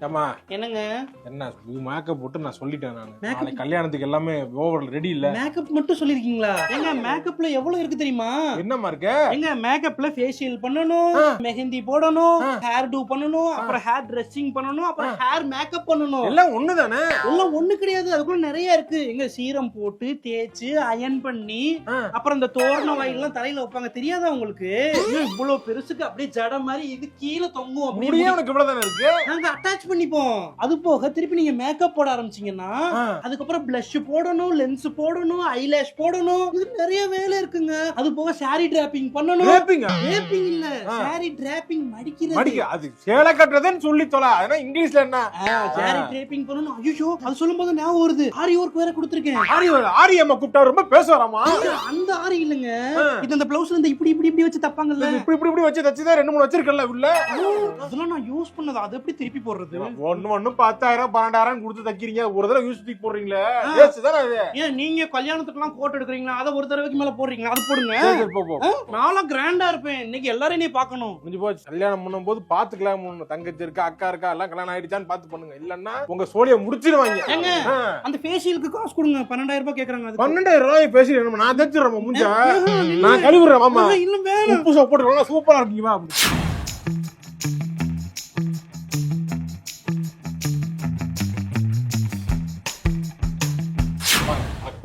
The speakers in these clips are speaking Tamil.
ஏமா என்னங்க என்ன மேக்கப் போட்டு நான் சொல்லிட்டேன். நான் நாளைக்கு கல்யாணத்துக்கு எல்லாமே ஓவர் ரெடி இல்ல. மேக்கப் மட்டும் சொல்லிருக்கீங்களா? எங்க மேக்கப்ல எவ்வளவு இருக்கு தெரியுமா? என்னமா இருக்கு? எங்க மேக்கப்ல ஃபேஷியல் பண்ணனும், மெஹந்தி போடணும், ஹேர் டூ பண்ணனும், அப்புறம் ஹேர் ட்ரெஸ்ஸிங் பண்ணனும், அப்புறம் ஹேர் மேக்கப் பண்ணனும். எல்லாம் ஒண்ணுதானே? எல்லாம் ஒண்ணு கிடையாது, அதுக்குள்ள நிறைய இருக்கு. எங்க சீரம் போட்டு தேய்ச்சு அயன் பண்ணி அப்புறம் இந்த தோரண வாயிலாம் தலையில வைப்பாங்க, தெரியாதா உங்களுக்கு? இவ்வளவு பெருசுக்கு அப்படியே ஜட மாதிரி இது கீழே தொங்கும். அப்படியே உனக்கு இவ்வளவுதானே இருக்கு? நாங்க அட்டாச் பண்ணிப்போம். அது போக திருப்பி நீங்க மேக்கப் போட ஆரம்பிச்சீங்கன்னா அதுக்கப்புறம் blush போடணும், லென்ஸ் போடணும், ஐலாஷ் போடணும், இது நிறைய வேலை இருக்குங்க. அது போக saree draping பண்ணணும். draping இல்ல, saree draping மடிக்கிறது. அது சேலை கட்டுறதுன்னு சொல்லி தொலை. அதனா இங்கிலீஷ்ல என்ன? saree draping பண்ணனும். ஐயோ அது சொல்லும்போது ஞாபகம் வருது, ஆரி ஒர்க் வேற கொடுத்திருக்கேன். ஆரி அம்மா கூப்பிட்டா ரொம்ப பேசுறாமா? அந்த ஆரி இல்லங்க, இது அந்த ப்ளவுஸ்ல இந்த இப்படி இப்படி இப்படி வச்சு தப்பாங்கல்ல, இப்படி வச்சு தச்சுதான் 2-3 வச்சிருக்கல உள்ள. அதெல்லாம் நான் யூஸ் பண்ணது. அது எப்படி திருப்பி போடுறது? ஒண்ணு 10,000 12,000 கொடுத்து தைக்கிறீங்க, ஒரு தடவை யூஸ் தூக்கி போடுறீங்களே, வேஸ்ட் அது. ஏன் நீங்க கல்யாணத்துக்குலாம் கோட் எடுக்குறீங்களா? அத ஒரு தடவைக்கு மேல போடுறீங்களா? அது போடுங்க. நான்லாம் கிராண்டா இருப்பேன். இன்னைக்கு எல்லாரும் நீ பார்க்கணும். முடிஞ்சு போச்சு. கல்யாணம் பண்ணும்போது பாத்துக்கலாம். தங்கச்சி இருக்கா, அக்கா இருக்கா, எல்லாம் கல்யாணம் ஆயிடுச்சான்னு பாத்து பண்ணுங்க. இல்லன்னா உங்க சோழியை முடிச்சிருவாங்க. ஏங்க அந்த ஃபேஷியலுக்கு காசு கொடுங்க. 12,000 ரூபாய் கேக்குறாங்க. அது 12,000 ரூபாய் பேசி நான் தச்சிடுறேன். முடிஞ்சா நான் கழுவுறேன். மாமா இல்ல வேணும், உப்பு சோப்பு போட்டு சூப்பரா இருக்கீங்களா?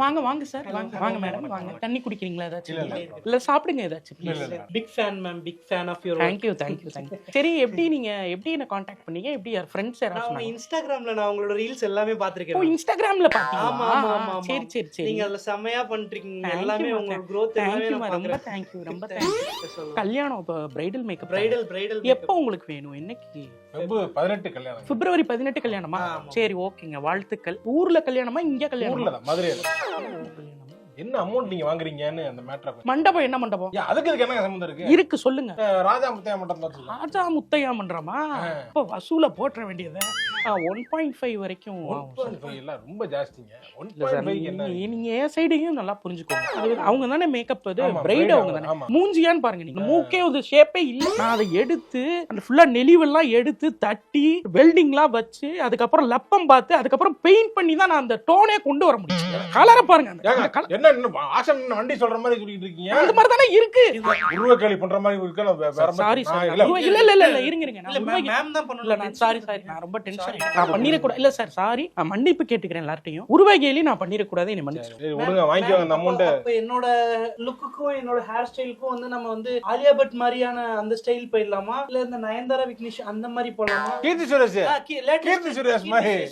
வாங்க வாங்க சார், வாங்க வாங்க மேடம், வாங்க. தண்ணி குடிக்கிறீங்களா? ஏதாச்சும் இல்ல சாப்பிடுங்க ஏதாச்சும் please. Big fan ma'am, big fan of your. Thank you. சரி, எப்படி நீங்க எப்படி என்ன கான்டாக்ட் பண்ணீங்க? எப்படி யார் ஃப்ரெண்ட்ஸ் யாராவது நான் இன்ஸ்டாகிராம்ல நான் உங்களோட ரீல்ஸ் எல்லாமே பாத்துர்க்கேன். ஓ, இன்ஸ்டாகிராம்ல பாத்தீங்களா? ஆமா ஆமா ஆமா. சரி நீங்க அதுல செமையா பண்றீங்க. எல்லாமே உங்க growth எல்லாமே நான் ரொம்ப தேங்க்யூ. கல்யாணம் இப்ப பிரைடல் மேக்கப், பிரைடல் எப்போ உங்களுக்கு வேணும்? என்னைக்கு? February 18 கல்யாணம். February 18 கல்யாணமா? சரி, ஓகேங்க, வாழ்த்துக்கள். ஊர்ல கல்யாணமா இங்க கல்யாணமா? ஊர்ல தான், மதுரையில. என்ன அமௌண்ட் நீங்க வாங்குறீங்கன்னு அந்த மேட்டர். மண்டபம் என்ன மண்டபம்? அதுக்கு என்ன சம்பந்தம் இருக்கு? இருக்கு, சொல்லுங்க. ராஜா முத்தையா மண்டபம் தான் சொல்லுங்க. ராஜா முத்தையா மன்றமா? இப்ப வசூல போட்ற வேண்டியது 1.5 வரைக்கும். 1.5 எல்லாம் ரொம்ப ஜாஸ்திங்க. 1.5 என்ன? நீங்க ஏ சைடையும் நல்லா புரிஞ்சுக்கோங்க. அது அவங்க தானே மேக்கப், அது பிரைட் அவங்க தானே. மூஞ்சியான்னு பாருங்க, நீங்க மூக்கே ஒரு ஷேப்பே இல்ல. நான் அதை எடுத்து அந்த ஃபுல்லா நெளிவெல்லாம் எடுத்து தட்டி வெல்டிங்லாம் வச்சு அதுக்கப்புறம் லப்பம் பார்த்து அதுக்கப்புறம் பெயிண்ட் பண்ணி தான் நான் அந்த டோனே கொண்டு வர முடியும். கலரை பாருங்க. என்ன ஆசம் வண்டி சொல்ற மாதிரி சொல்லிட்டு இருக்கீங்க? அந்த மாதிரி தானே இருக்கு. உருவக்கேலி பண்ற மாதிரி இருக்கு. சாரி இல்ல இருங்க. நான் மேம் தான் பண்ணல. நான் சாரி நான் ரொம்ப டென்ஷன். நான் பண்ணிர கூடாது. இல்ல சார், சாரி. நான் மன்னிப்பு கேட்டுக்கிறேன் எல்லார்ட்டையும். உருவகேலி நான் பண்ணிர கூடாது, என்ன மன்னிச்சு விடுங்க. வாங்கிக்கோங்க அந்த அமௌண்ட். அப்ப என்னோட லுக்குக்கும் என்னோட ஹேர் ஸ்டைலுக்கும் வந்து நம்ம வந்து ஆலியா பட் மாதிரியான அந்த ஸ்டைல் போயிடலாமா, இல்ல இந்த நயன்தாரா விக்னேஷ் அந்த மாதிரி போடலாமா? கீர்த்தி சுரேஷ்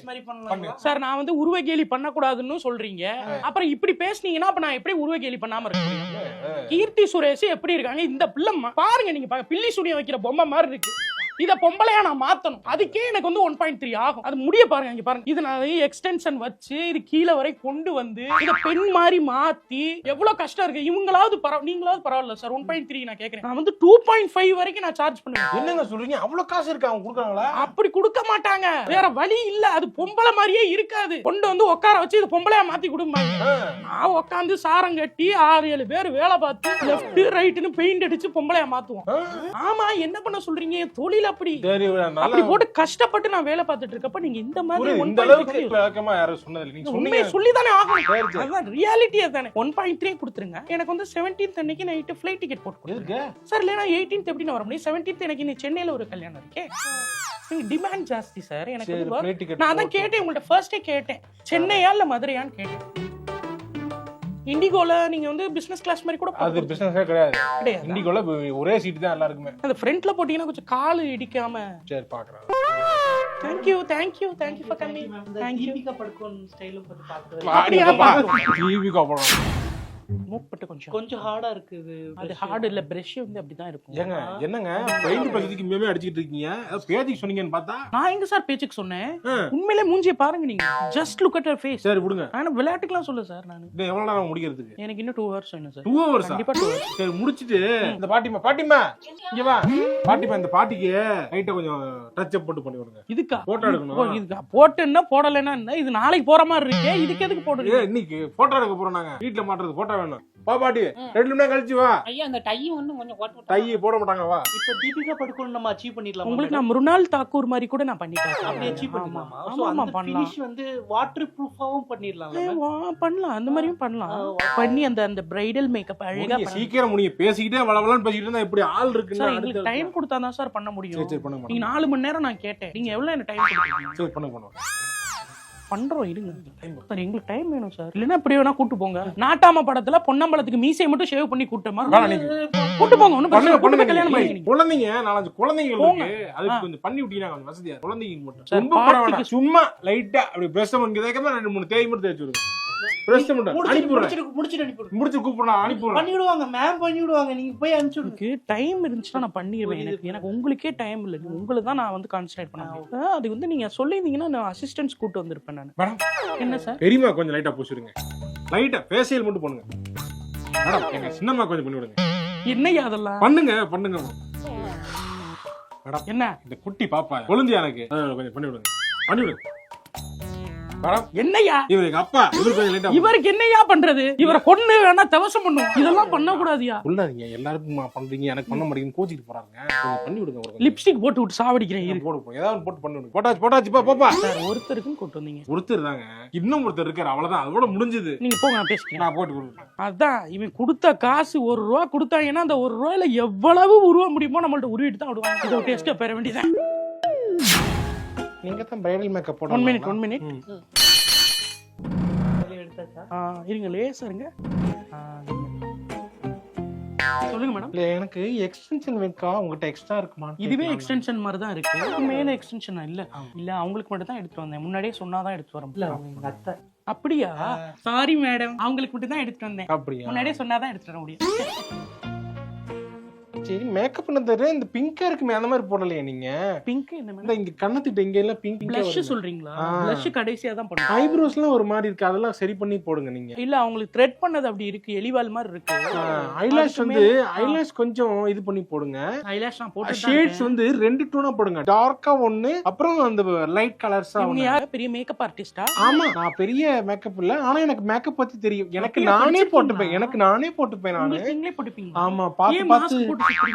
மாதிரி பண்ணலாம் சார். நான் வந்து உருவகேலி பண்ண கூடாதுன்னு சொல்றீங்க, அப்புறம் இப்படி பேசுனீங்கன்னா அப்ப நான் எப்படி உருவகேலி பண்ணாம இருக்கேன்? கீர்த்தி சுரேஷ் எப்படி இருக்காங்க? இந்த பிள்ளை பாருங்க, நீங்க பில்லி சுனிய வைக்கிற பொம்மை மாதிரி இருக்கு. இத பொம்பளையா நான் மாத்தணும். அதுக்கே எனக்கு வந்து 1.3 ஆகும். அது முடிய பாருங்க, இங்க பாருங்க. இது நான் எக்ஸ்டென்ஷன் வச்சு இது கீழ வரை கொண்டு வந்து இத பெண் மாதிரி மாத்தி எவ்வளவு கஷ்டம் இருக்கு. இவங்களாவது நீங்களாவது பரவாயில்ல சார். 1.3 நான் கேக்குறேன். நான் வந்து 2.5 வரைக்கும் நான் சார்ஜ் பண்ணுவேன். என்னங்க சொல்றீங்க? அவ்வளவு காசு இருக்கு அவங்க குடுக்குறாங்களா? அப்படி கொடுக்க மாட்டாங்க, வேற வழி இல்ல. அது பொம்பளை மாதிரியே இருக்காது. கொண்டு வந்து உட்கார வச்சு இது பொம்பளையா மாத்தி கொடுப்பாங்க. நான் உட்காந்து சாரம் கட்டி 6-7 பேர் வேலை பார்த்து லெஃப்ட் ரைட்னு பெயிண்ட் அடிச்சு பொம்பளையா மாத்துவோம். ஆமா, என்ன பண்ண சொல்றீங்க? தொழில் அப்படி போட்டு கஷ்டப்பட்டு நான் வேலை பார்த்துட்டு இருக்கப்ப நீங்க இந்த மாதிரி இந்த அளவுக்கு விளக்கமா யாரும் சொன்னது இல்ல. நீங்க உண்மையை சொல்லி தானே ஆகணும். அதான் ரியாலிட்டி. அதானே 1.3 கொடுத்துருங்க. எனக்கு வந்து 17th அன்னைக்கு நைட் ஃளைட் டிக்கெட் போட்டு கொடுங்க சார். இல்லனா 18th எப்படி நான் வர முடியும்? 17th எனக்கு இன்னைக்கு சென்னையில ஒரு கல்யாணம் இருக்கே. நீங்க டிமாண்ட் ஜாஸ்தி சார். எனக்கு நான் அதான் கேட்டேன் உங்கள்ட்ட, ஃபர்ஸ்டே கேட்டேன், சென்னையா இல்ல மதுரையான்னு கேட்டேன். இண்டிகோல நீங்க வந்து பிசினஸ் கிளாஸ் மாதிரி கூட அது பிசினஸே கிடையாது. இண்டிகோல ஒரே சீட் தான் எல்லாருக்குமே. அந்த ஃப்ரண்ட்ல போட்டீங்கன்னா கொஞ்சம் கால் இடிக்காம. சரி பாக்குறேன். Thank you for coming. Thank you. Deepika Padukone ஸ்டைல போட்டு பாக்குறேன். தீபிகா படுகோன் மூப்பட்டு கொஞ்சம் ஹார்டா இருக்குது. அது ஹார்ட் இல்ல, பிரஷ் வந்து அப்படிதான் இருக்கும். ஏங்க என்னங்க பெயிண்ட் பக்கத்துக்கு மேமே அடிச்சிட்டு இருக்கீங்க? பேஜிக்கு சொன்னீங்கன்னு பார்த்தா நான் எங்க சார் பேஜிக்கு சொன்னேன்? உண்மையிலே மூஞ்சியை பாருங்க நீங்க. Just look at her face. சரி விடுங்க. ஆனா விளையாட்டுக்குலாம் சொல்ல சார். நான் எவ்வளவு நேரம் முடிக்கிறதுக்கு? எனக்கு இன்னும் 2 hours வேணும் சார். 2 hours கண்டிப்பா 2 hours. சரி முடிச்சிட்டு இந்த பாட்டிமா இங்க வா. பாட்டிமா இந்த பாட்டிக்கு லைட்டா கொஞ்சம் டச் அப் பண்ணி விடுங்க. இதுக்கா போட்டோ எடுக்கணும். இதுக்கா போட்டேன்னா போடலன்னா என்ன? இது நாளைக்கு போற மாதிரி இருக்கே, இதுக்கு எதுக்கு போடுறீங்க? இன்னைக்கு போட்டோ எடுக்க போறோம் நாங்க. வீட்ல மாட்டுறது போட்டோ வேணும். வா பாட்டி 2 மணி நேரம் கழிச்சு வா. ஐயா அந்த டை வந்து கொஞ்சம் போட்டு டை போட மாட்டாங்க வா. இப்ப தீபிகா படுகோன் நம்ம அச்சீவ் பண்ணிடலாம். உங்களுக்கு நான் மிருனால் தாக்கூர் மாதிரி கூட நான் பண்ணிட்டேன். அப்படி அச்சீவ் பண்ணிடலாமா? சோ ஆமா அந்த பண்ணலாம். ஃபினிஷ் வந்து வாட்டர் ப்ரூஃபாவும் பண்ணிடலாம்ல. பண்ணலாம், அந்த மாதிரியும் பண்ணலாம். பண்ணி அந்த அந்த பிரைடல் மேக்கப் அழகா நீங்க சீக்கிரம் முடிங்க. பேசிக்கிட்டே வளவலன்னு பேசிக்கிட்டு இருந்தா எப்படி ஆள் இருக்குன்னு சார் எங்களுக்கு டைம் கொடுத்தா தான் சார் பண்ண முடியும். சரி பண்ணுங்க. நீங்க 4 மணி நேரம் நான் கேட்டேன், நீங்க எவ்வளவு எனக்கு டைம் கொடுத்தீங்க? சரி பண்ணுங்க. பண்றோம் இருங்க சார், எங்களுக்கு டைம் வேணும் சார். இல்லன்னா இப்படி வேணா கூட்டு போங்க. நாட்டாம படத்துல பொன்னம்பலத்துக்கு மீசை மட்டும் ஷேவ் பண்ணி கூட்டமா கூட்டு போங்க. ஒண்ணும் பிரச்சனை இல்ல. கல்யாணம் பண்ணிக்கிறீங்க. குழந்தைங்க 4 குழந்தைங்க இருக்கு. அதுக்கு கொஞ்சம் பண்ணி விட்டீங்கன்னா கொஞ்சம் வசதியா. குழந்தைங்க மட்டும் ரொம்ப பண்ண வேண்டாம். சும்மா லைட்டா அப்படி பிரஷ் பண்ணிக்கிறதுக்கு 2-3 தேய் மட்டும் தேய்ச்சு விடுங்க. பிரஷ் மட்டும் முடிச்சு கூப்பிடலாம் அனுப்பிடுறேன். பண்ணிடுவாங்க மேம், பண்ணிடுவாங்க. நீங்க போய் அனுப்பிச்சு எனக்கு டைம் இருந்துச்சுன்னா நான் பண்ணிடுவேன். எனக்கு உங்களுக்கே டைம் இல்லை. உங்களுக்கு தான் நான் வந்து கான்சன்ட்ரேட் பண்ண. அது வந்து நீங்க சொல்லியிருந்தீங்கன்னா நான் அசிஸ்டன்ஸ் கூட்டு வந்திருப்பேன் நான். மேடம் என்ன சார்? பெரியமா கொஞ்சம் லைட்டா பூசிடுங்க. லைட்டா ஃபேஷியல் மட்டும் பண்ணுங்க. மேடம் எங்க சின்னம்மா கொஞ்சம் பண்ணி விடுங்க. என்னையா அதெல்லாம் பண்ணுங்க பண்ணுங்க. மேடம் என்ன இந்த குட்டி பாப்பா கொழுந்தியா எனக்கு கொஞ்சம் பண்ணி விடுங்க. பண்ணி விடுங்க. என்னையா இவருக்கு அப்பா இவருக்கு என்னையா பண்றது? இவரை கொண்டு வேணா தவசம் பண்ணுவோம். இதெல்லாம் பண்ண கூடாதியா? சொல்லாதீங்க. எல்லாருக்கும் பண்றீங்க, எனக்கு பண்ண மாட்டேங்குன்னு கோச்சிட்டு போறாங்க. கொஞ்சம் பண்ணி விடுங்க. லிப்ஸ்டிக் போட்டு விட்டு சாவடிக்கிறேன். போட்டு ஏதாவது போட்டு பண்ணி விடுங்க. போட்டாச்சு பாப்பா. சார் ஒருத்தருக்குன்னு கூட்டு வந்தீங்க. ஒருத்தர் தாங்க, இன்னும் ஒருத்தர் இருக்காரு. அவ்வளவுதான், அதோட முடிஞ்சது. நீங்க போங்க, நான் பேசிக்கிறேன். நான் போட்டு கொடுக்குறேன். அதான் இவன் கொடுத்த காசு 1 ரூபா கொடுத்தாங்கன்னா அந்த 1 ரூபாயில எவ்வளவு உருவ முடியுமோ நம்மள்ட்ட உருவிட்டு தான் விடுவாங்க. இதை டேஸ்ட் பெற வேண்டியதான். நீங்க தான் பிரைடல் மேக்கப் போட. 1 மினிட் இருங்க. லேசருங்க. சொல்லுங்க மேடம். இல்ல எனக்கு எக்ஸ்டென்ஷன் வேணுக்கா. உங்ககிட்ட எக்ஸ்ட்ரா இருக்குமா? இதுவே எக்ஸ்டென்ஷன் மாதிரி தான் இருக்கு. மேல எக்ஸ்டென்ஷன் இல்ல அவங்களுக்கு மட்டும் தான் எடுத்து வந்தேன். முன்னாடியே சொன்னாதான் எடுத்து வர முடியும். எங்க அத்தை. அப்படியா? சாரி மேடம், அவங்களுக்கு மட்டும் தான் எடுத்து வந்தேன். அப்படியா? முன்னாடியே சொன்னாதான் எடுத்து வர முடியும். சரி மேக்கப் பண்ணது இந்த பிங்கா இருக்குமே, அந்த மாதிரி போடலையா நீங்க? பிங்க் என்ன மேடம்? இங்க கண்ணத்துக்கிட்ட இங்க எல்லாம் பிங்க் blush சொல்றீங்களா? blush கடைசியா தான் பண்ணுங்க. ஐப்ரோஸ்லாம் ஒரு மாதிரி இருக்கு, அதெல்லாம் சரி பண்ணி போடுங்க நீங்க. இல்ல அவங்களுக்கு த்ரெட் பண்ணது அப்படி இருக்கு, எலிவால் மாதிரி இருக்கு. ஐலாஷ் வந்து ஐலாஷ் கொஞ்சம் இது பண்ணி போடுங்க. ஐலாஷ் நான் போட்டு ஷேட்ஸ் வந்து 2 டோனா போடுங்க. டார்க்கா ஒன்னு, அப்புறம் அந்த லைட் கலர்ஸா ஒன்னு. நீங்க யார் பெரிய மேக்கப் ஆர்டிஸ்டா? ஆமா, நான் பெரிய மேக்கப் இல்ல, ஆனா எனக்கு மேக்கப் பத்தி தெரியும். எனக்கு நானே போட்டுப்பேன் நானு. நீங்களே போட்டுப்பீங்க? ஆமா, பார்த்து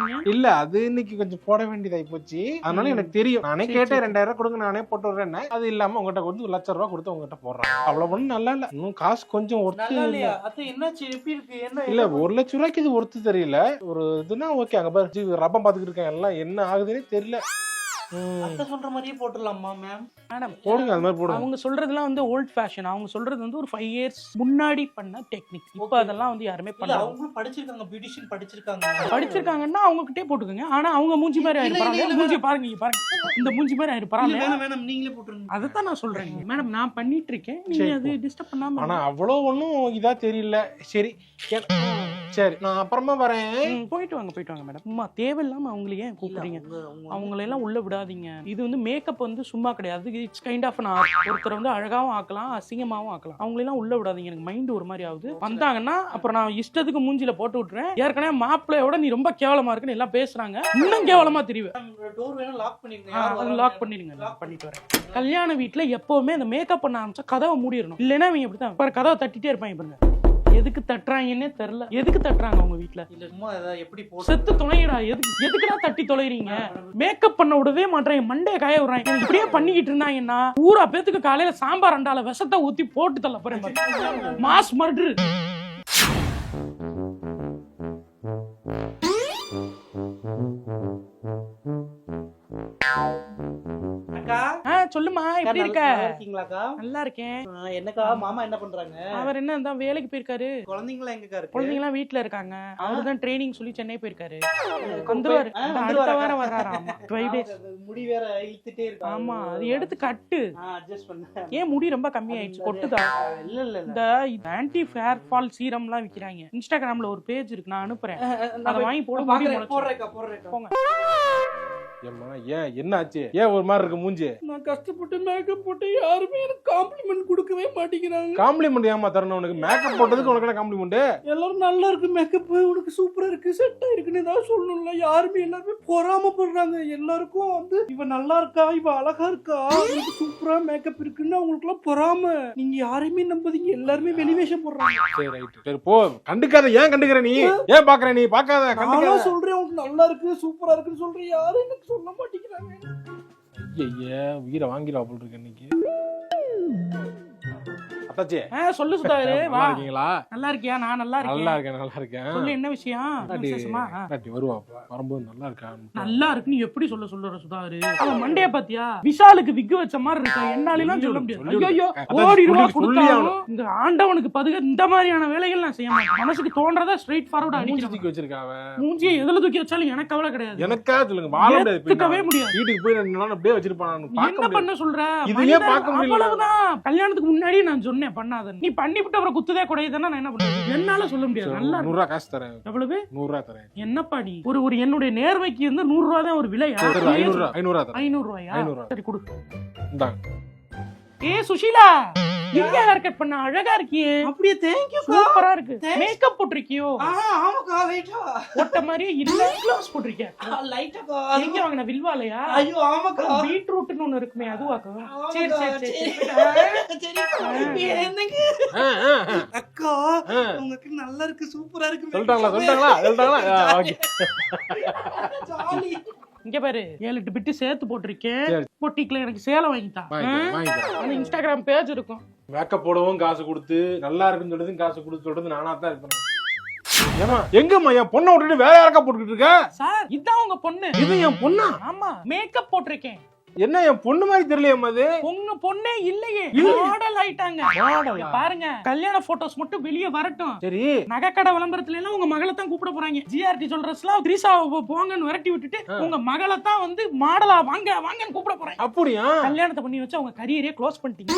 இல்ல அது இன்னைக்கு கொஞ்சம் போட வேண்டியதாய் போச்சு. அதனால எனக்கு தெரியும். நானே கேட்டேன் 2000 கொடுங்க, நானே போட்டு விடுறேன். அது இல்லாம உங்ககிட்ட வந்து 1 லட்சம் ரூபாய் கொடுத்து உங்ககிட்ட போடுறாங்க. அவ்வளவு ஒண்ணு நல்லா இல்ல. இன்னும் காசு கொஞ்சம் ஒர்த்து இல்ல. அது என்னாச்சு, எப்படி இருக்கு? என்ன இல்ல 1 லட்சம் ரூபாய்க்கு இது ஒர்த்து தெரியல. ஒரு இதுனா ஓகே. அங்க பாரு ரப்பம் பாத்துக்கிட்டு இருக்கேன், எல்லாம் என்ன ஆகுதுன்னே தெரியல. அத்தை சொல்ற மாதிரியே போட்டுடலாமா மேம்? மேடம் போடுங்க, அது மாதிரி போடுங்க. அவங்க சொல்றதெல்லாம் வந்து ஓல்ட் ஃபேஷன். அவங்க சொல்றது வந்து ஒரு 5 இயர்ஸ் முன்னாடி பண்ண டெக்னிக். இப்போ அதெல்லாம் வந்து யாருமே பண்ணல. அவங்க படிச்சிருக்காங்க, பியூட்டிஷியன் படிச்சிருக்காங்கன்னா அவங்க கிட்டே போட்டுக்கோங்க. ஆனா அவங்க மூஞ்சி மாதிரி ஆயிருப்பாங்க. மூஞ்சி பாருங்க, இங்க பாருங்க, இந்த மூஞ்சி மாதிரி ஆயிருப்பாங்க. வேணாம் நீங்களே போட்டுருங்க. அதான் நான் சொல்றேன் மேடம், நான் பண்ணிட்டு இருக்கேன், நீங்க அது டிஸ்டர்ப் பண்ணாம. ஆனா அவ்வளவு ஒண்ணும் இதா தெரியல. சரி சரி, நான் அப்புறமா வரேன். போயிட்டு வாங்க மேடம். சும்மா தேவையில்லாம அவங்கள ஏன் கூப்பிடுறீங்க? அவங்கள எல்லாம் உள்ள விடாதீங்க. இது வந்து மேக்கப் வந்து சும்மா கிடையாது. It's kind of an art. ஒருத்தர் வந்து அழகாவும் ஆக்கலாம், அசிங்கமாவும் ஆக்கலாம். அவங்கள எல்லாம் உள்ள விடாதீங்க. எனக்கு மைண்ட் ஒரு மாதிரி ஆகுது. வந்தாங்கன்னா அப்புறம் நான் இஷ்டத்துக்கு மூஞ்சில போட்டு விட்டுறேன். ஏற்கனவே மாப்பிள்ளையோட நீ ரொம்ப கேவலமா இருக்குன்னு எல்லாம் பேசுறாங்க. இன்னும் கேவலமா தெரியும். டோர் வேணா லாக் பண்ணிருங்க. லாக் பண்ணிடுங்க. லாக் பண்ணிட்டு வரேன். கல்யாண வீட்டுல எப்பவுமே அந்த மேக்கப் பண்ண ஆரம்பிச்சா கதவை மூடிடணும். இல்லைன்னா இவங்க இப்படித்தான் பாரு, கதவை தட்டிட்டே இருப்பாங்க பாருங்க. எதுக்கு தட்டுறாங்கன்னே தெரியல. எதுக்கு தட்டுறாங்க அவங்க வீட்டுல? இல்ல சும்மா எப்படி செத்து தொலைடா. எதுக்குடா தட்டி தொலைறீங்க? மேக்கப் பண்ண விடவே மாட்டேன், மண்டைய காய விடுறாங்க. இப்படியே பண்ணிக்கிட்டு இருந்தாங்கன்னா ஊரா பேத்துக்கு காலையில சாம்பார் அண்டால விஷத்தை ஊத்தி போட்டு தள்ள போறேன். Mass murder. சொல்லுமா, எப்படி இருக்க? நல்லா இருக்கேன். என்னக்கா மாமா என்ன பண்றாங்க? அவர் என்ன வேலைக்கு போயிருக்காரு. குழந்தைங்களா எங்கக்கா இருக்கு? குழந்தைங்களா வீட்டுல இருக்காங்க. அவரு தான் ட்ரைனிங் சொல்லி சென்னை போயிருக்காரு. வந்துருவாரு. அடுத்த வாரம் வர்றாராமா. 5 days. முடி வேற இழுத்துட்டே இருக்கு. ஆமா, அது எடுத்து கட்டு. அட்ஜஸ்ட் பண்ண. ஏன் முடி ரொம்ப கம்மி ஆயிடுச்சு? கொட்டுதா? இல்ல இந்த ஆன்டி ஹேர் ஃபால் சீரம்லாம் விக்கிறாங்க. இன்ஸ்டாகிராம்ல ஒரு பேஜ் இருக்கு, நான் அனுப்புறேன். அத வாங்கி போடுங்க. போடுறேக்கா. போங்க. ஏம்மா ஏன் என்ன ஆச்சு? ஏன் ஒரு மாதிரி இருக்கு மூஞ்சி? நான் கஷ்டப்பட்டு மேக்கப் போட்டு யாருமே எனக்கு காம்ப்ளிமெண்ட் கொடுக்கவே மாட்டேங்கிறாங்க. காம்ப்ளிமெண்ட் ஏமா தரணும் உனக்கு? மேக்கப் போட்டதுக்கு உனக்கு என்ன காம்ப்ளிமெண்ட்? எல்லாரும் நல்லா இருக்கு மேக்கப், உனக்கு சூப்பரா இருக்கு, செட் ஆயிருக்குன்னு ஏதாவது சொல்லணும்ல. யாருமே எல்லாருமே பொறாமப்படுறாங்க. எல்லாருக்கும் வந்து இவ நல்லா இருக்கா, இவ அழகா இருக்கா, இவனுக்கு சூப்பரா மேக்கப் இருக்குன்னு அவங்களுக்கு எல்லாம் பொறாம. நீங்க யாரையுமே நம்பாதீங்க, எல்லாருமே வெளிவேஷம் போடுறாங்க. சரி ரைட் சரி போ, கண்டுக்காத. ஏன் கண்டுக்கிற நீ? ஏன் பாக்குற நீ? பாக்காத, கண்டுக்காத. நான் சொல்றேன் உனக்கு நல்லா இருக்கு சூப்பரா இருக்குன்னு சொல்றேன், யாரும் எனக்கு சொல்ல மாட்டேங்கிறாங்க. ஐயா உயிரை வாங்கிடுவா போல் இருக்கு இன்னைக்கு. அத்தாச்சி சொல்லு சுதாகரு. வா, இருக்கீங்களா? நல்லா இருக்கியா? நான் நல்லா இருக்கேன். நல்லா இருக்கேன். சொல்லு, என்ன விஷயம்? விசேஷமா? வருவாப்பா, வரும்போது நல்லா இருக்கா? நல்லா இருக்கு. நீ எப்படி சொல்ற சுதாகரு? அவன் மண்டைய பாத்தியா? விஷாலுக்கு விக்கு வச்ச மாதிரி இருக்கா. என்னாலும் சொல்ல முடியாது. ஐயோ, கோடி ரூபாய் கொடுத்தாலும் இந்த ஆண்டவனுக்கு பதுக இந்த மாதிரியான வேலைகள் நான் செய்ய மாட்டேன். மனசுக்கு தோன்றதா ஸ்ட்ரைட் ஃபார்வர்டா தூக்கி வச்சிருக்காவ. மூஞ்சியை எதுல தூக்கி வச்சாலும் எனக்கு கவலை கிடையாது. எனக்கா சொல்லுங்க, வாழ ஏத்துக்கவே முடியாது. வீட்டுக்கு போய் 2 நாள் அப்படியே வச்சிருப்பான். என்ன பண்ண சொல்ற? இதுலயே பார்க்க முடியல. அவ்வளவுதான். கல்யாணத்துக்கு முன்னாடி நான் சொன்னேன் பண்ணாத. நீ பண்ணிவிட்டு அப்புறம் குத்துதே குடையதுன்னா நான் என்ன பண்ணுவேன்? என்னால சொல்ல முடியாது. நல்லா 100 ரூபாய் காசு தரேன். எவ்வளவு? 100 ரூபாய் தரேன். என்னப்பா நீ ஒரு என்னுடைய நேர்மைக்கு வந்து 100 ரூபாய் தான் ஒரு விலையா? 500 ரூபாய். 500 ரூபாயா? 500 ரூபாய். சரி கொடு. இந்தாங்க. ஏ சுஷீலா, இங்க ஹேர் கட் பண்ண அழகா இருக்கியே. அப்படியே தேங்க் யூ. சூப்பரா இருக்கு. மேக்கப் போட்டிருக்கியோ? ஆமாக்கா, வெயிட்டா போட்ட மாதிரியே இல்ல. க்ளோஸ் போட்டிருக்கிய? லைட்டாக்கா. எங்க வாங்குன? வில்வாலையா? ஐயோ ஆமாக்கா. பீட்ரூட்னு ஒன்னு இருக்குமே, அதுவாக்கா? சரி சரி சரி. என்னங்க அக்கா, உங்களுக்கு நல்லா இருக்கு சூப்பரா இருக்கு. சொல்லிட்டாங்களா? ஓகே. ஜாலி. இங்க பாரு, 7-8 பிட்டு சேர்த்து போட்டிருக்கேன். பொட்டிக்குல எனக்கு சேலை வாங்கிட்டா. இன்ஸ்டாகிராம் பேஜ் இருக்கும். மேக்கப் போடவும் காசு கொடுத்து, நல்லா இருக்குன்னு சொல்றது காசு கொடுத்து சொல்றது நானா தான் இருப்பேன். ஏமா எங்கம்மா என் பொண்ணை விட்டுட்டு வேற யாருக்கா போட்டுக்கிட்டு இருக்க? சார், இதான் உங்க பொண்ணு. இது என் பொண்ணா? ஆமா, மேக்கப் போட்டிருக்கேன். என்ன என் பொண்ணு மாதிரி தெரியலையம்மா? அது உங்க பொண்ணே இல்லையே, மாடல் ஆயிட்டாங்க. பாருங்க, கல்யாண போட்டோஸ் மட்டும் வெளியே வரட்டும். சரி, நகைக்கடை விளம்பரத்துல எல்லாம் உங்க மகளை தான் கூப்பிட போறாங்க. ஜிஆர்டி சொல்றதுலாம் திரிசா போங்கன்னு விரட்டி விட்டுட்டு உங்க மகளை தான் வந்து மாடலா வாங்கன்னு கூப்பிட போறேன். அப்படியா? கல்யாணத்தை பண்ணி வச்சு அவங்க கரியரே க்ளோஸ் பண்ணிட்டீங்க.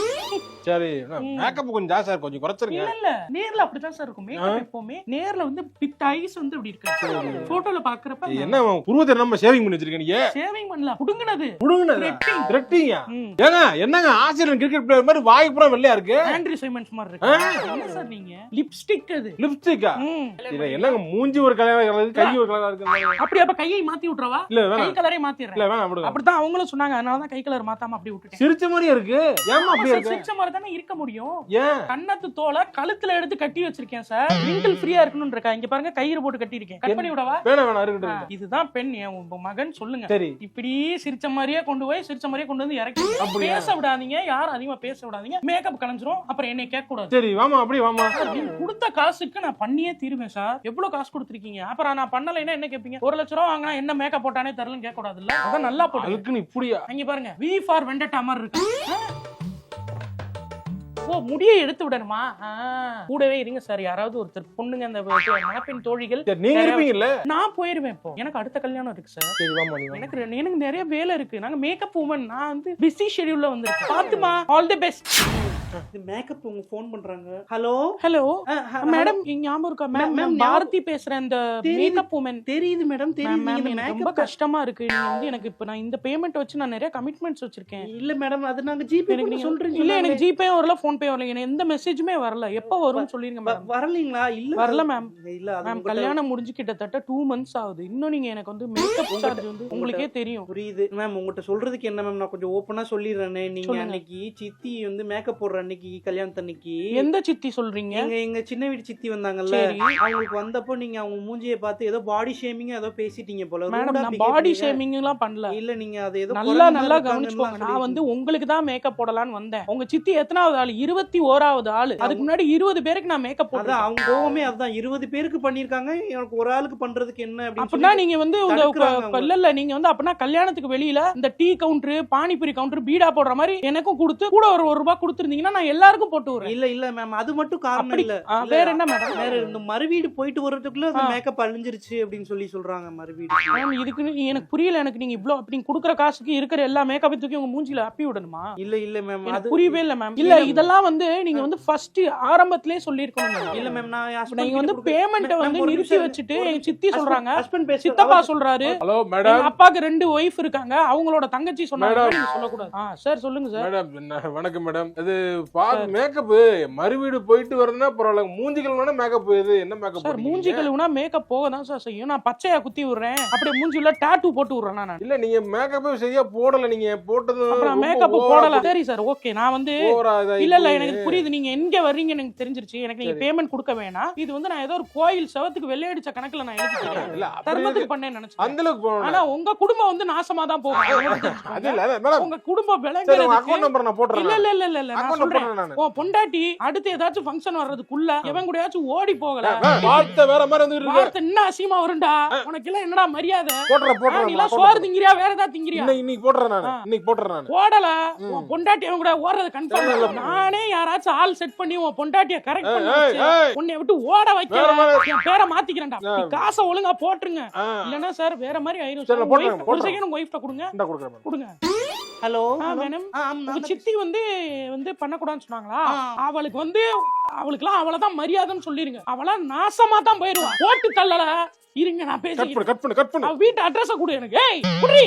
சரி, மேக்கப் கொஞ்சம் ஜாஸ்தியா இருக்கு, கொஞ்சம் குறைச்சிருங்க. இல்ல நேர்ல அப்படிதான் சார் இருக்கும். மேக்கப் எப்பவுமே நேர்ல வந்து பிட் ஐஸ் வந்து அப்படி இருக்கு. போட்டோல பாக்குறப்ப என்ன உருவத்தை நம்ம ஷேவிங் பண்ணி வச்சிருக்கீங்க? ஷேவிங் பண்ணல, புடுங்குனது. என்னங்க ஆஸ்திரேலியன் கிரிக்கெட் பிளேயர் மாதிரி வாய் பூரா வெள்ளையா இருக்கு. ஆண்ட்ரி சைமன்ஸ் மாதிரி இருக்கு. என்ன சார் நீங்க? லிப்ஸ்டிக். அது லிப்ஸ்டிக்கா? இது என்னங்க மூஞ்சி ஒரு கலரா இருக்கு, கை ஒரு கலரா இருக்கு. அப்படி அப்ப கையை மாத்தி விட்டுறவா? இல்ல வேணாம், கை கலரே மாத்திடுறேன். இல்ல வேணாம் விடுங்க. அப்படிதான் அவங்களும் சொன்னாங்க, அதனால தான் கை கலர் மாத்தாம அப்படி விட்டுட்டேன். சிரிச்ச மாதிரியே இருக்கு. ஏமா அப்படியே இருக்கு? சிரிச்ச மாதிரி தானே இருக்க முடியும். ஏன்? கண்ணத்து தோலை கழுத்துல எடுத்து கட்டி வச்சிருக்கேன் சார். ரிங்கிள் ஃப்ரீயா இருக்கணும்னு இருக்கா. இங்க பாருங்க, கயிறு போட்டு கட்டி இருக்கேன். கட் பண்ணி விடவா? வேணாம் இருக்கட்டும். இதுதான் பெண், என் மகன். சொல்லுங்க. சரி, இப்படி சிரிச்ச மாதிரியே கொண்டு போய் சிரிச்ச மாதிரியே கொண்டு வந்து இறக்கி பேச விடாதீங்க. யாரும் அதிகமா பேச விடாதீங்க. மேக்கப் கலஞ்சிரும், அப்புறம் என்னை கேட்க கூடாது. சரி வாமா, அப்படியே வாமா. நீங்க கொடுத்த காசுக்கு நான் பண்ணியே தீருவேன் சார். எவ்வளவு காசு கொடுத்துருக்கீங்க? அப்புறம் நான் பண்ணலைன்னா என்ன கேட்பீங்க? 1 லட்சம் ரூபா வாங்கினா என்ன மேக்கப் போட்டானே தெரியலன்னு கேட்க கூடாது இல்ல? அதான் நல்லா போட்டு. அதுக்குன்னு இப்படியா? அங்க பாருங்க, வி ஃபார் வெண்டட்டா மாதிரி இருக்கு. ஓ, முடியை எடுத்து விடணுமா? கூடவே இருங்க சார். யாராவது ஒருத்தர் பொண்ணுங்க, அந்த மணப்பெண் தோழிகள். நீங்க இருப்பீங்கல்ல? நான் போயிருவேன். இப்போ எனக்கு அடுத்த கல்யாணம் இருக்கு சார். சரி வாமா. எனக்கு நிறைய வேலை இருக்கு. நாங்க மேக்கப் உமன். நான் வந்து பிஸி ஷெட்யூல்ல வந்திருக்கேன். பாத்துமா, ஆல் தி பெஸ்ட். மேக்கப் உங்க ஃபோன் பண்றாங்க. ஹலோ மேடம், ஞாபகம் இருக்கா? மேம் பாரதி பேசுறேன், இந்த மேக்கப் உமன். தெரியுது மேடம், தெரியுது. நீங்க ரொம்ப கஷ்டமா இருக்கு. நீங்க வந்து எனக்கு இப்ப நான் இந்த பேமெண்ட் வச்சு நான் நிறைய கமிட்மெண்ட்ஸ் வச்சிருக்கேன். இல்ல மேடம், அது நாங்க ஜிபே பண்ணி சொல்றீங்க. இல்ல, எனக்கு ஜிபே வரல, போன் பே வரல, எனக்கு எந்த மெசேஜுமே வரல. எப்ப வரும்னு சொல்லிருங்க மேம். வரலீங்களா? இல்ல வரல மேம். இல்ல, மேம் கல்யாணம் முடிஞ்சு கிட்டத்தட்ட 2 months ஆகுது. இன்னும் நீங்க எனக்கு வந்து மேக்கப் சார்ஜ் வந்து உங்களுக்கே தெரியும். புரியுது மேம். உங்ககிட்ட சொல்றதுக்கு என்ன மேம், நான் கொஞ்சம் ஓப்பனா சொல்லிடுறேனே. நீங்க அன்னைக்கு சித்தி வந்து மேக்கப் போடுற அன்னைக்கு, கல்யாணத்து அன்னைக்கு. எந்த சித்தி சொல்றீங்க? எங்க சின்ன வீட்டு சித்தி வந்தாங்கல்ல, அவங்களுக்கு வந்தப்போ நீங்க அவங்க மூஞ்சியை பார்த்து ஏதோ பாடி ஷேமிங் ஏதோ பேசிட்டீங்க போல. மேடம், நான் பாடி ஷேமிங் எல்லாம் பண்ணல. இல்ல, நீங்க அதை ஏதோ நல்லா கவனிச்சுக்கோங்க. நான் வந்து உங்களுக்கு தான் மேக்கப் போடலான்னு வந்தேன். உங்க சித்தி எத்தனாவது ஆளு? 21வது ஆளு. அதுக்கு முன்னாடி 20 பேருக்கு நான் மேக்கப் போட்டேன். அவங்க கோவமே அதான், 20 பேருக்கு பண்ணிருக்காங்க, எனக்கு ஒரு ஆளுக்கு பண்றதுக்கு என்ன அப்படின்னா நீங்க வந்து இல்ல நீங்க வந்து அப்படின்னா கல்யாணத்துக்கு வெளியில இந்த டீ கவுண்டர், பானிபூரி கவுண்டர், பீடா போடுற மாதிரி எனக்கும் கொடுத்து கூட ஒரு ரூபாய் கொடுத்துருந்தீங்கன்னா நான் எல்லாருக்கும் போட்டு விடுறேன். இல்ல இல்ல மேம், அது மட்டும் காரணம் அப்படி இல்ல. வேற என்ன மேடம்? வேற இந்த மறுவீடு போயிட்டு வர்றதுக்குள்ள அந்த மேக்கப் அழிஞ்சிருச்சு அப்படின்னு சொல்றாங்க. மறுவீடு மேம் இதுக்கு எனக்கு புரியல. எனக்கு நீங்க இவ்ளோ அப்படி குடுக்குற காசுக்கு இருக்கிற எல்லா மேக்கப்பை தூக்கி உங்க மூஞ்சில அப்பி விடணுமா? இல்ல இல்ல மேம், அது புரியவே இல்ல மேம். இல்ல இதெல்லாம் வந்து நீங்க வந்து ஃபர்ஸ்ட் ஆரம்பத்திலே சொல்லிருக்கணும். இல்ல மேம், நான் நீங்க வந்து பேமெண்ட்ட வந்து நிறுத்தி வச்சிட்டு எங்க சித்தி சொல்றாங்க, ஹஸ்பண்ட் பேச சித்தப்பா சொல்றாரு, ஹலோ மேடம், எங்க அப்பாக்கு 2 ஒய்ஃப் இருக்காங்க, அவங்களோட தங்கச்சி சொன்னாங்க, நீங்க சொல்ல கூடாது. சார் சொல்லுங்க சார். மேடம் வணக்கம் மேடம். இது மேக்கப் மறுவீடு போயிட்டு வரதுன்னா பரவாயில்ல, மூஞ்சிகள் வேணா மேக்கப் இது என்ன மேக்கப் சார்? மூஞ்சி கழுவுனா மேக்கப் போக தான் சார் செய்யும். நான் பச்சையா குத்தி விடுறேன், அப்படியே மூஞ்சில டாட்டூ போட்டு விடுறேன் நான். இல்ல நீங்க மேக்கப்பே சரியா போடல, நீங்க போட்டது அப்புறம் மேக்கப் போடல. சரி சார் ஓகே, நான் வந்து இல்ல இல்ல எனக்கு புரியுது நீங்க எங்க வர்றீங்க எனக்கு தெரிஞ்சிருச்சு. எனக்கு நீங்க பேமெண்ட் கொடுக்க வேணாம். இது வந்து நான் ஏதோ ஒரு கோயில் செவத்துக்கு வெள்ளை அடிச்ச கணக்குல நான் எழுதிட்டேன். இல்ல தர்மத்துக்கு பண்ணேன்னு நினைச்சேன். அந்த அளவுக்கு போகணும். ஆனா உங்க குடும்பம் வந்து நாசமா தான் போகும். அது இல்ல மேடம், உங்க குடும்பம் சரி விளங்குறதுக்கு அக்கவுண்ட் நம்பர் நான் போடுறேன். இல்ல இல்ல இல்ல இல்ல நான் அக்கவுண்ட் சொல்றேன். போடுறேன் நான். உன் பொண்டாட்டி அடுத்து ஏதாச்சும் ஃபங்க்ஷன் வர்றதுக்குள்ள எவன் கூடயாச்சும் ஓடி போகல, வார்த்தை வேற மாதிரி வந்து இருக்கு. வார்த்தை இன்னும் அசிங்கமா வரும்டா. உனக்கு எல்லாம் என்னடா மரியாதை? போடுறேன் நீ எல்லாம் சோறு திங்கிறியா வேற ஏதாவது திங்கிறியா? இன்னைக்கு போடுறேன் நான். இன்னைக்கு போடுறேன் நான். போடல. உன் பொண்டாட்டி அவன் கூட ஓடுறது கன்ஃபார்ம் இல்ல. நானே யாராச்சும் ஆள் செட் பண்ணி உன் பொண்டாட்டிய கரெக்ட் பண்ணி வச்சு உன்னை விட்டு ஓட வைக்கிறேன். என் பேரை மாத்திக்கிறேன்டா. நீ காசை ஒழுங்கா போட்டுருங்க. இல்லனா சார் வேற மாதிரி ஆயிரும் சார். ஒரு செகண்ட் உங்க வைஃப்ட்ட கொடுங்க. இந்த கொடுக்குறேன். கொடுங்க. ஹலோ மேடம், உங்க சித்தி வந்து பண்ண கூடாதுன்னு சொன்னாங்களா? அவளுக்குலாம் அவளதான் மரியாதைன்னு சொல்லிருங்க. அவளா நாசமா தான் போயிருவா. போட்டு தள்ளல. இருங்க நான் பேசிக்கிறேன். கட் பண்ணு. வீட்டு அட்ரஸ் கொடு எனக்கு. ஏய் குடி.